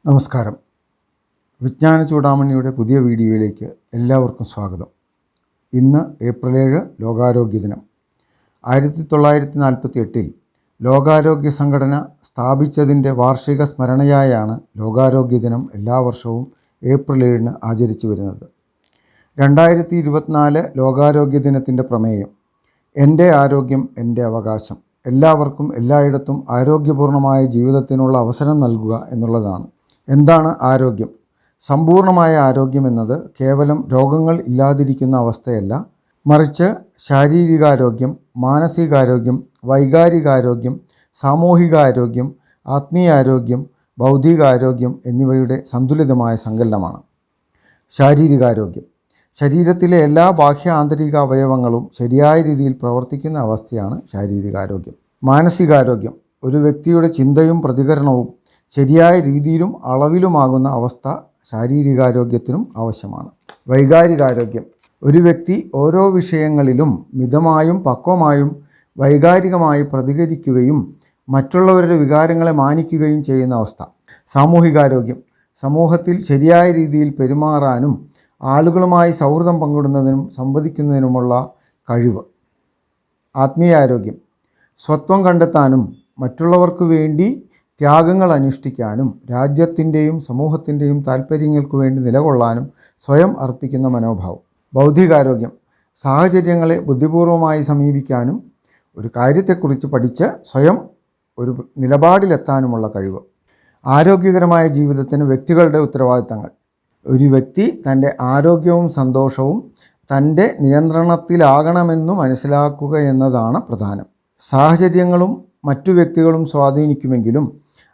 നമസ്കാരം. വിജ്ഞാന ചൂടാമണിയുടെ പുതിയ വീഡിയോയിലേക്ക് എല്ലാവർക്കും സ്വാഗതം. ഇന്ന് ഏപ്രിൽ 7 ലോകാരോഗ്യ ദിനം. 1948 ലോകാരോഗ്യ സംഘടന സ്ഥാപിച്ചതിൻ്റെ വാർഷിക സ്മരണയായാണ് ലോകാരോഗ്യ ദിനം എല്ലാ വർഷവും ഏപ്രിൽ 7 ആചരിച്ചു വരുന്നത്. 2024 ലോകാരോഗ്യ ദിനത്തിൻ്റെ പ്രമേയം എൻ്റെ ആരോഗ്യം എൻ്റെ അവകാശം, എല്ലാവർക്കും എല്ലായിടത്തും ആരോഗ്യപൂർണമായ ജീവിതത്തിനുള്ള അവസരം നൽകുക എന്നുള്ളതാണ്. എന്താണ് ആരോഗ്യം? സമ്പൂർണമായ ആരോഗ്യം എന്നത് കേവലം രോഗങ്ങൾ ഇല്ലാതിരിക്കുന്ന അവസ്ഥയല്ല, മറിച്ച് ശാരീരികാരോഗ്യം, മാനസികാരോഗ്യം, വൈകാരികാരോഗ്യം, സാമൂഹികാരോഗ്യം, ആത്മീയാരോഗ്യം, ബൗദ്ധികാരോഗ്യം എന്നിവയുടെ സന്തുലിതമായ സങ്കലനമാണ്. ശാരീരികാരോഗ്യം ശരീരത്തിലെ എല്ലാ ബാഹ്യ ആന്തരിക അവയവങ്ങളും ശരിയായ രീതിയിൽ പ്രവർത്തിക്കുന്ന അവസ്ഥയാണ് ശാരീരികാരോഗ്യം. മാനസികാരോഗ്യം ഒരു വ്യക്തിയുടെ ചിന്തയും പ്രതികരണവും ശരിയായ രീതിയിലും അളവിലുമാകുന്ന അവസ്ഥ ശാരീരികാരോഗ്യത്തിനും ആവശ്യമാണ്. വൈകാരികാരോഗ്യം ഒരു വ്യക്തി ഓരോ വിഷയങ്ങളിലും മിതമായും പക്വമായും വൈകാരികമായി പ്രതികരിക്കുകയും മറ്റുള്ളവരുടെ വികാരങ്ങളെ മാനിക്കുകയും ചെയ്യുന്ന അവസ്ഥ. സാമൂഹികാരോഗ്യം സമൂഹത്തിൽ ശരിയായ രീതിയിൽ പെരുമാറാനും ആളുകളുമായി സൗഹൃദം പങ്കിടുന്നതിനും സംവദിക്കുന്നതിനുമുള്ള കഴിവ്. ആത്മീയാരോഗ്യം സ്വത്വം കണ്ടെത്താനും മറ്റുള്ളവർക്ക് വേണ്ടി ത്യാഗങ്ങൾ അനുഷ്ഠിക്കാനും രാജ്യത്തിൻ്റെയും സമൂഹത്തിൻ്റെയും താൽപ്പര്യങ്ങൾക്ക് വേണ്ടി നിലകൊള്ളാനും സ്വയം അർപ്പിക്കുന്ന മനോഭാവം. ബൗദ്ധികാരോഗ്യം സാഹചര്യങ്ങളെ ബുദ്ധിപൂർവമായി സമീപിക്കാനും ഒരു കാര്യത്തെക്കുറിച്ച് പഠിച്ച് സ്വയം ഒരു നിലപാടിലെത്താനുമുള്ള കഴിവ്. ആരോഗ്യകരമായ ജീവിതത്തിന് വ്യക്തികളുടെ ഉത്തരവാദിത്തങ്ങൾ. ഒരു വ്യക്തി തൻ്റെ ആരോഗ്യവും സന്തോഷവും തൻ്റെ നിയന്ത്രണത്തിലാകണമെന്നു മനസ്സിലാക്കുക എന്നതാണ് പ്രധാനം. സാഹചര്യങ്ങളും മറ്റു വ്യക്തികളും സ്വാധീനിക്കുമെങ്കിലും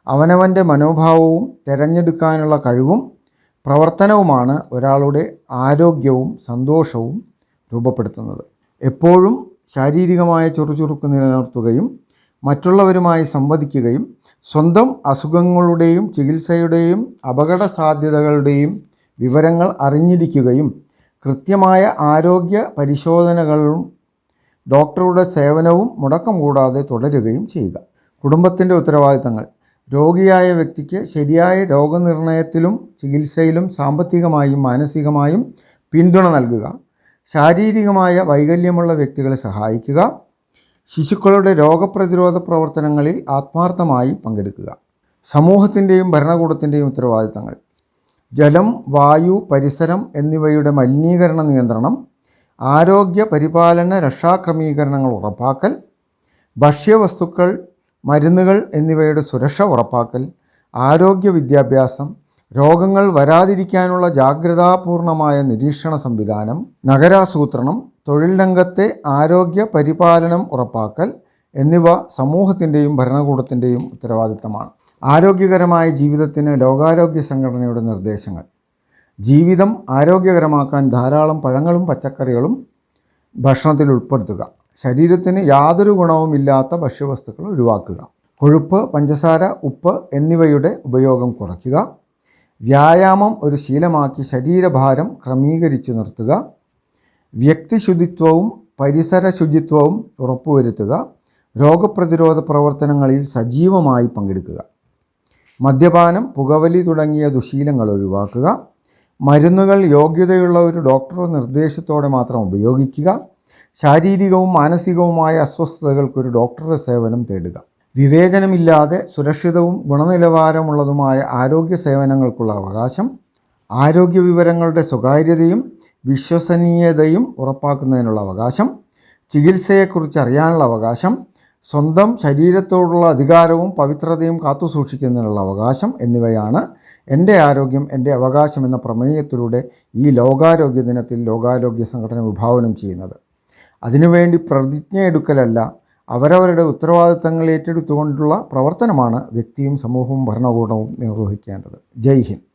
അവനവൻ്റെ മനോഭാവവും തിരഞ്ഞെടുക്കാനുള്ള കഴിവും പ്രവർത്തനവുമാണ് ഒരാളുടെ ആരോഗ്യവും സന്തോഷവും രൂപപ്പെടുത്തുന്നത്. എപ്പോഴും ശാരീരികമായ ചുറുചുറുക്ക് നിലനിർത്തുകയും മറ്റുള്ളവരുമായി സംവദിക്കുകയും സ്വന്തം അസുഖങ്ങളുടെയും ചികിത്സയുടെയും അപകട സാധ്യതകളുടെയും വിവരങ്ങൾ അറിഞ്ഞിരിക്കുകയും കൃത്യമായ ആരോഗ്യ പരിശോധനകളും ഡോക്ടറുടെ സേവനവും മുടക്കം കൂടാതെ തുടരുകയും ചെയ്യുക. കുടുംബത്തിൻ്റെ ഉത്തരവാദിത്തങ്ങൾ. രോഗിയായ വ്യക്തിക്ക് ശരിയായ രോഗനിർണയത്തിലും ചികിത്സയിലും സാമ്പത്തികമായും മാനസികമായും പിന്തുണ നൽകുക. ശാരീരികമായ വൈകല്യമുള്ള വ്യക്തികളെ സഹായിക്കുക. ശിശുക്കളുടെ രോഗപ്രതിരോധ പ്രവർത്തനങ്ങളിൽ ആത്മാർത്ഥമായി പങ്കെടുക്കുക. സമൂഹത്തിൻ്റെയും ഭരണകൂടത്തിൻ്റെയും ഉത്തരവാദിത്തങ്ങൾ. ജലം, വായു, പരിസരം എന്നിവയുടെ മലിനീകരണ നിയന്ത്രണം, ആരോഗ്യ പരിപാലന രക്ഷാക്രമീകരണങ്ങൾ ഉറപ്പാക്കൽ, ഭക്ഷ്യവസ്തുക്കൾ, മരുന്നുകൾ എന്നിവയുടെ സുരക്ഷ ഉറപ്പാക്കൽ, ആരോഗ്യ വിദ്യാഭ്യാസം, രോഗങ്ങൾ വരാതിരിക്കാനുള്ള ജാഗ്രതാപൂർണമായ നിരീക്ഷണ സംവിധാനം, നഗരാസൂത്രണം, തൊഴിൽ രംഗത്തെ ആരോഗ്യ പരിപാലനം ഉറപ്പാക്കൽ എന്നിവ സമൂഹത്തിൻ്റെയും ഭരണകൂടത്തിൻ്റെയും ഉത്തരവാദിത്തമാണ്. ആരോഗ്യകരമായ ജീവിതത്തിന് ലോകാരോഗ്യ സംഘടനയുടെ നിർദ്ദേശങ്ങൾ. ജീവിതം ആരോഗ്യകരമാക്കാൻ ധാരാളം പഴങ്ങളും പച്ചക്കറികളും ഭക്ഷണത്തിൽ ഉൾപ്പെടുത്തുക. ശരീരത്തിന് യാതൊരു ഗുണവുമില്ലാത്ത ഭക്ഷ്യവസ്തുക്കൾ ഒഴിവാക്കുക. കൊഴുപ്പ്, പഞ്ചസാര, ഉപ്പ് എന്നിവയുടെ ഉപയോഗം കുറയ്ക്കുക. വ്യായാമം ഒരു ശീലമാക്കി ശരീരഭാരം ക്രമീകരിച്ചു നിർത്തുക. വ്യക്തിശുചിത്വവും പരിസര ശുചിത്വവും ഉറപ്പുവരുത്തുക. രോഗപ്രതിരോധ പ്രവർത്തനങ്ങളിൽ സജീവമായി പങ്കെടുക്കുക. മദ്യപാനം, പുകവലി തുടങ്ങിയ ദുശീലങ്ങൾ ഒഴിവാക്കുക. മരുന്നുകൾ യോഗ്യതയുള്ള ഒരു ഡോക്ടറുടെ നിർദ്ദേശത്തോടെ മാത്രം ഉപയോഗിക്കുക. ശാരീരികവും മാനസികവുമായ അസ്വസ്ഥതകൾക്കൊരു ഡോക്ടറുടെ സേവനം തേടുക. വിവേചനമില്ലാതെ സുരക്ഷിതവും ഗുണനിലവാരമുള്ളതുമായ ആരോഗ്യ സേവനങ്ങൾക്കുള്ള അവകാശം. ആരോഗ്യ വിവരങ്ങളുടെ സ്വകാര്യതയും വിശ്വസനീയതയും ഉറപ്പാക്കുന്നതിനുള്ള അവകാശം. ചികിത്സയെക്കുറിച്ച് അറിയാനുള്ള അവകാശം. സ്വന്തം ശരീരത്തോടുള്ള അധികാരവും പവിത്രതയും കാത്തുസൂക്ഷിക്കുന്നതിനുള്ള അവകാശം എന്നിവയാണ് എൻ്റെ ആരോഗ്യം എൻ്റെ അവകാശം എന്ന പ്രമേയത്തിലൂടെ ഈ ലോകാരോഗ്യ ദിനത്തിൽ ലോകാരോഗ്യ സംഘടന വിഭാവനം ചെയ്യുന്നത്. അതിനുവേണ്ടി പ്രതിജ്ഞയെടുക്കലല്ല, അവരവരുടെ ഉത്തരവാദിത്തങ്ങൾ ഏറ്റെടുത്തുകൊണ്ടുള്ള പ്രവർത്തനമാണ് വ്യക്തിയും സമൂഹവും ഭരണകൂടവും നിർവഹിക്കേണ്ടത്. ജയ് ഹിന്ദ്.